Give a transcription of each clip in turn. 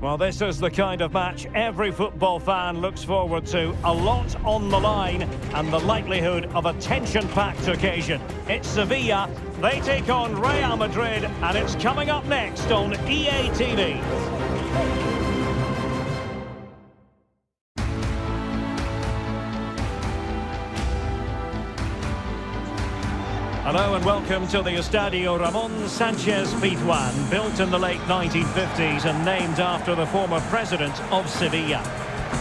Well, this is the kind of match every football fan looks forward to. A lot on the line and the likelihood of a tension-packed occasion. It's Sevilla, they take on Real Madrid, and it's coming up next on EA TV. Hello and welcome to the Estadio Ramon Sanchez Pizjuan, built in the late 1950s and named after the former president of Sevilla.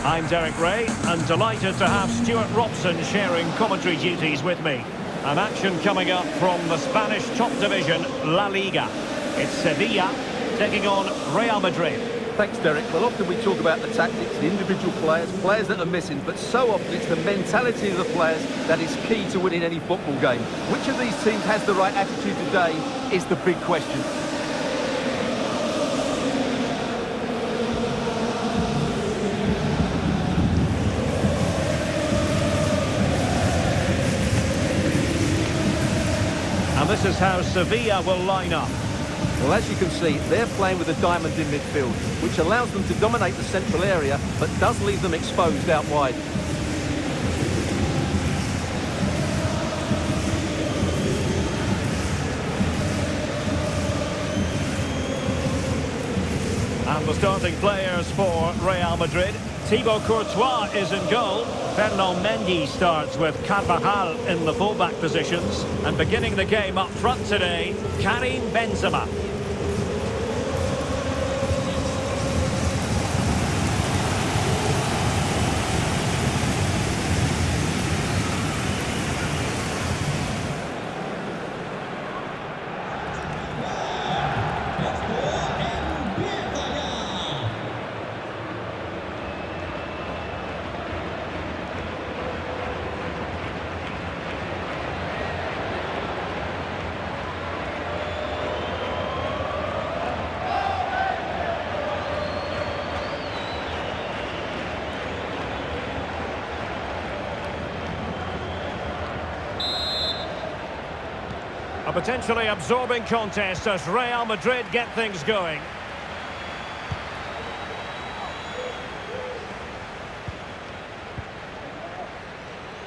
I'm Derek Ray and delighted to have Stuart Robson sharing commentary duties with me. An action coming up from the Spanish top division, LaLiga. It's Sevilla taking on Real Madrid. Thanks, Derek. Well, often we talk about the tactics, the individual players that are missing, but so often it's the mentality of the players that is key to winning any football game. Which of these teams has the right attitude today is the big question. And this is how Sevilla will line up. Well, as you can see, they're playing with a diamond in midfield, which allows them to dominate the central area, but does leave them exposed out wide. And the starting players for Real Madrid. Thibaut Courtois is in goal. Fernand Mendy starts with Carvajal in the fullback positions. And beginning the game up front today, Karim Benzema. A potentially absorbing contest as Real Madrid get things going.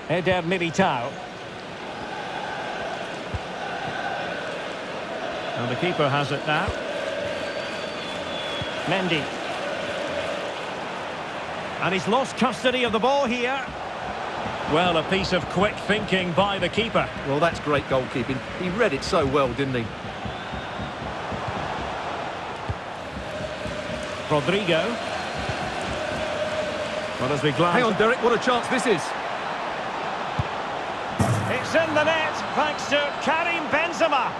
Eder Militao. And the keeper has it now. Mendy. And he's lost custody of the ball here. Well, a piece of quick thinking by the keeper. Well, that's great goalkeeping. He read it so well, didn't he? Rodrigo. Well, as we glance... Hang on, Derek, what a chance this is. It's in the net, thanks to Karim Benzema.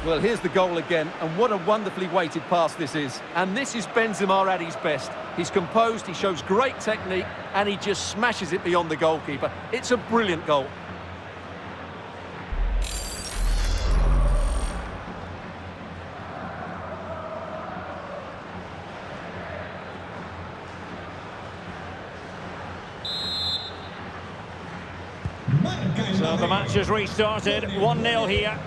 Well, here's the goal again, and what a wonderfully weighted pass this is. And this is Benzema at his best. He's composed, he shows great technique, and he just smashes it beyond the goalkeeper. It's a brilliant goal. So the match has restarted, 1-0 here.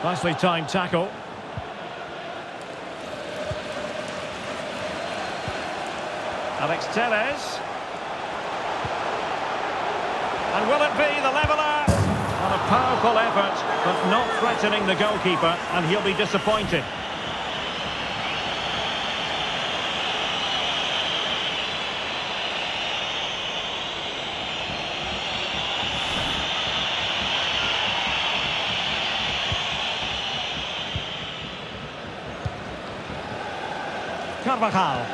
Nicely timed tackle. Alex Telles. And will it be the leveller? Well, a powerful effort, but not threatening the goalkeeper, and he'll be disappointed. Carvajal.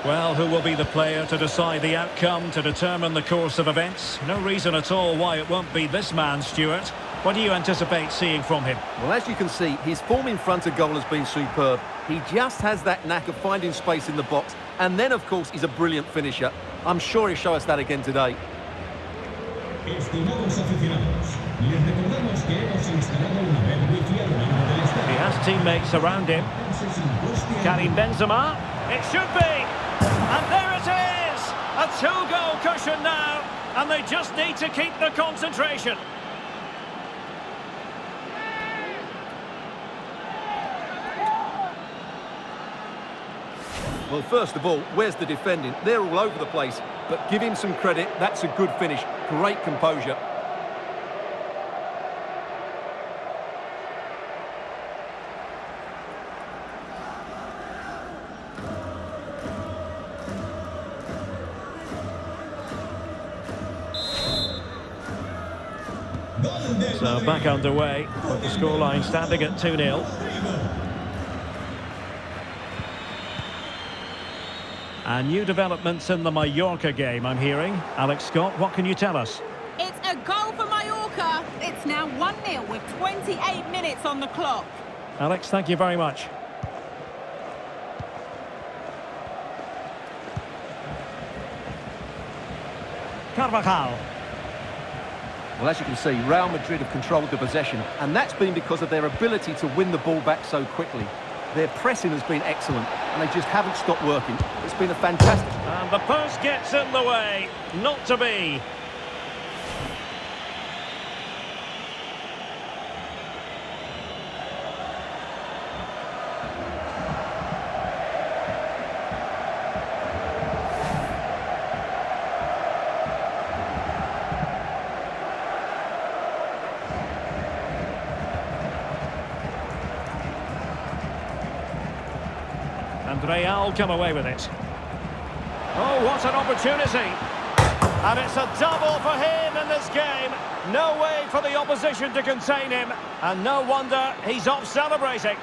Well, who will be the player to decide the outcome, to determine the course of events? No reason at all why it won't be this man, Stuart. What do you anticipate seeing from him? Well, as you can see, his form in front of goal has been superb. He just has that knack of finding space in the box. And then, of course, he's a brilliant finisher. I'm sure he'll show us that again today. Estimados aficionados, les recordamos que hemos instalado una red wifi a lo largo del estadio. He has teammates around him. Sin coste Karim Benzema. It should be. And there it is. A two-goal cushion now. And they just need to keep the concentration. Well, first of all, where's the defending? They're all over the place. But give him some credit. That's a good finish. Great composure. So back underway, with the scoreline standing at 2-0. And new developments in the Mallorca game, I'm hearing. Alex Scott, what can you tell us? It's a goal for Mallorca. It's now 1-0 with 28 minutes on the clock. Alex, thank you very much. Carvajal. Well, as you can see, Real Madrid have controlled the possession, and that's been because of their ability to win the ball back so quickly. Their pressing has been excellent, and they just haven't stopped working. It's been a fantastic... And the post gets in the way. Not to be. And Real come away with it. Oh, what an opportunity. And it's a double for him in this game. No way for the opposition to contain him. And no wonder he's off celebrating.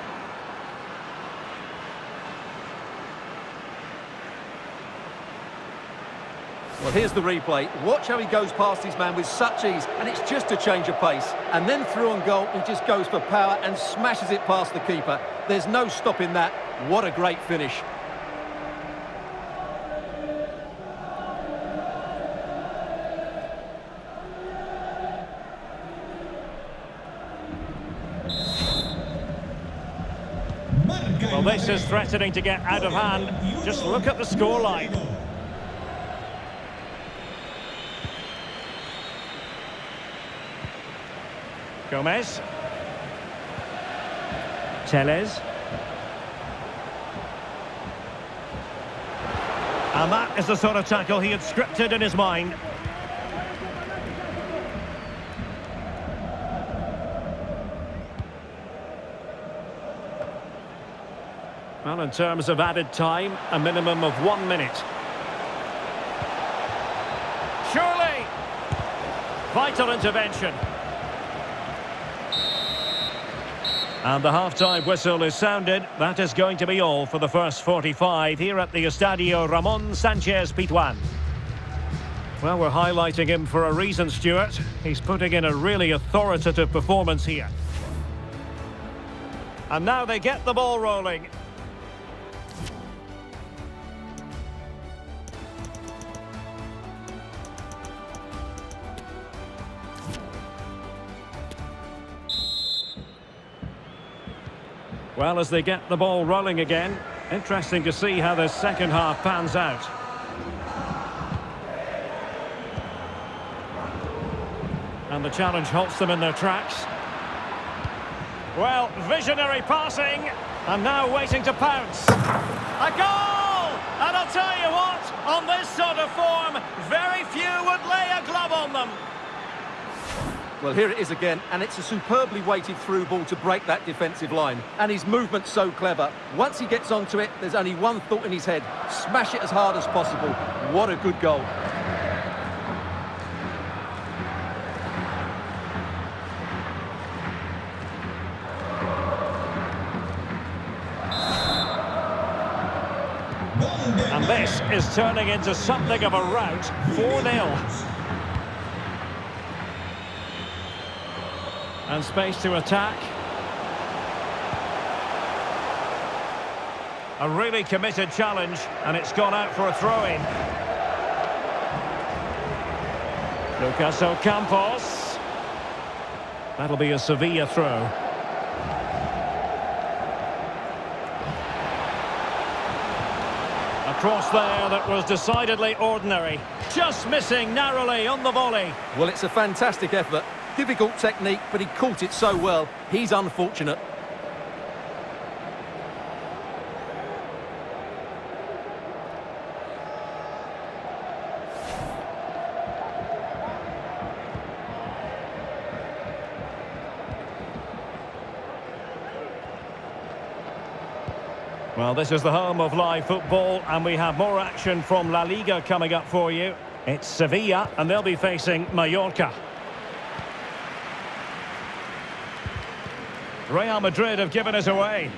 Well, here's the replay. Watch how he goes past his man with such ease, and it's just a change of pace. And then through on goal, he just goes for power and smashes it past the keeper. There's no stopping that. What a great finish. Well, this is threatening to get out of hand. Just look at the scoreline. Gomez. Tellez. And that is the sort of tackle he had scripted in his mind. Well, in terms of added time, a minimum of 1 minute. Surely! Vital intervention. And the half-time whistle is sounded. That is going to be all for the first 45 here at the Estadio Ramon Sánchez-Pizjuán. Well, we're highlighting him for a reason, Stuart. He's putting in a really authoritative performance here. And now they get the ball rolling. Well, as they get the ball rolling again, interesting to see how the second half pans out. And the challenge halts them in their tracks. Well, visionary passing, and now waiting to pounce. A goal! And I'll tell you what, on this sort of form, very few would lay a glove on them. Well, here it is again, and it's a superbly weighted through ball to break that defensive line. And his movement's so clever. Once he gets onto it, there's only one thought in his head. Smash it as hard as possible. What a good goal. And this is turning into something of a rout. 4-0. And space to attack. A really committed challenge, and it's gone out for a throw-in. Lucas Ocampos. That'll be a Sevilla throw. cross there that was decidedly ordinary. Just missing narrowly on the volley. Well, it's a fantastic effort. Difficult technique, but he caught it so well. He's unfortunate. Well, this is the home of live football, and we have more action from La Liga coming up for you. It's Sevilla, and they'll be facing Mallorca. Real Madrid have given us away.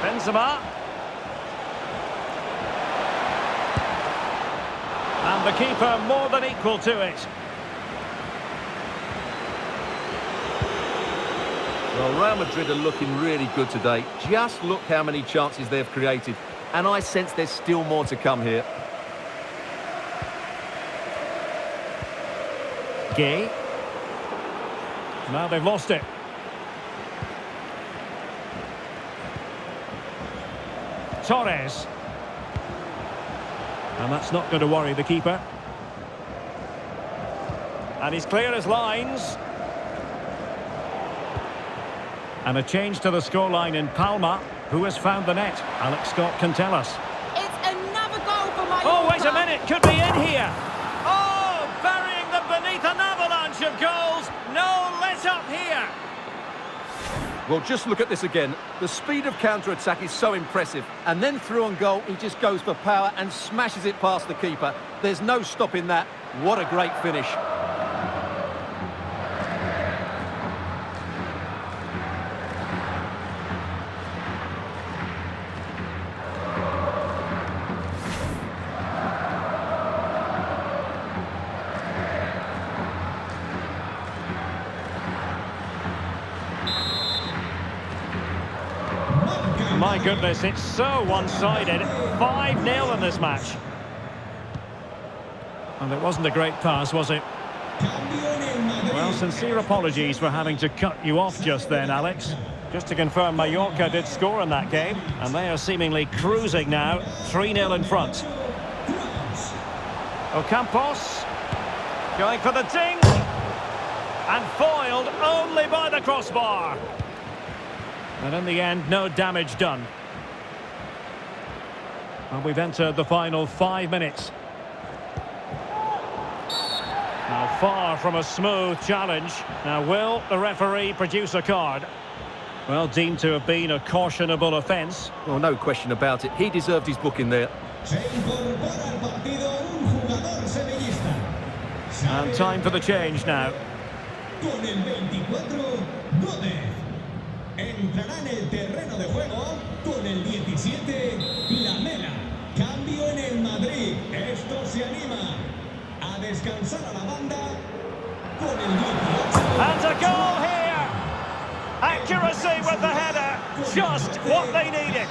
Benzema. And the keeper more than equal to it. Well, Real Madrid are looking really good today. Just look how many chances they've created. And I sense there's still more to come here. Gay. Now they've lost it. Torres. And that's not going to worry the keeper. And he's clear as lines. And a change to the scoreline in Palma. Who has found the net? Alex Scott can tell us. It's another goal for Mallorca. Oh, wait a minute. Could be in here. Oh, burying them beneath an avalanche of goals. No let up here. Well, just look at this again. The speed of counter-attack is so impressive. And then through on goal, he just goes for power and smashes it past the keeper. There's no stopping that. What a great finish. My goodness, it's so one-sided. 5-0 in this match. And it wasn't a great pass, was it? Well, sincere apologies for having to cut you off just then, Alex. Just to confirm, Mallorca did score in that game, and they are seemingly cruising now, 3-0 in front. Ocampos, going for the ding, and foiled only by the crossbar. And in the end, no damage done. And we've entered the final 5 minutes. Now, far from a smooth challenge. Now, will the referee produce a card? Well, deemed to have been a cautionable offence. Well, no question about it. He deserved his booking there. And time for the change now. Entrará en el terreno de juego con el 17, Lamela. Cambio en el Madrid. Esto se anima a descansar a la banda con el 18. And a goal here! Accuracy with the header. Just what they needed.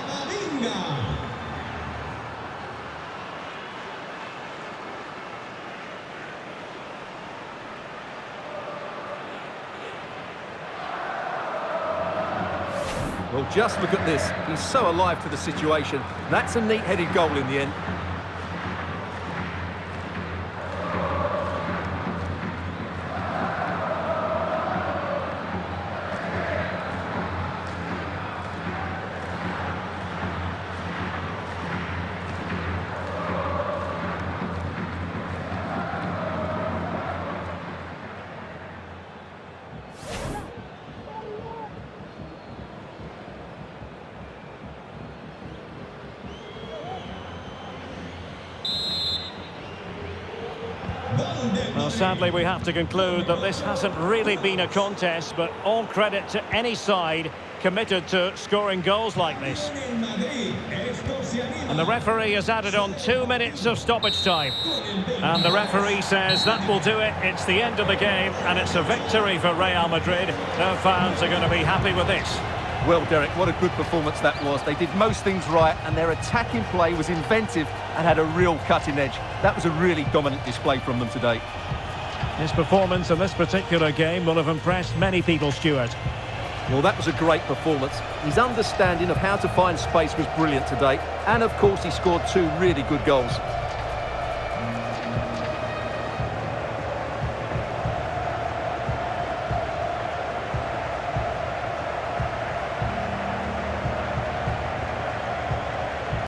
Well, just look at this. He's so alive to the situation. That's a neat-headed goal in the end. Well, sadly, we have to conclude that this hasn't really been a contest, but all credit to any side committed to scoring goals like this. And the referee has added on 2 minutes of stoppage time. And the referee says that will do it. It's the end of the game, and it's a victory for Real Madrid. Their fans are going to be happy with this. Well, Derek, what a good performance that was. They did most things right, and their attacking play was inventive and had a real cutting edge. That was a really dominant display from them today. His performance in this particular game will have impressed many people, Stuart. Well, that was a great performance. His understanding of how to find space was brilliant today. And, of course, he scored 2 really good goals.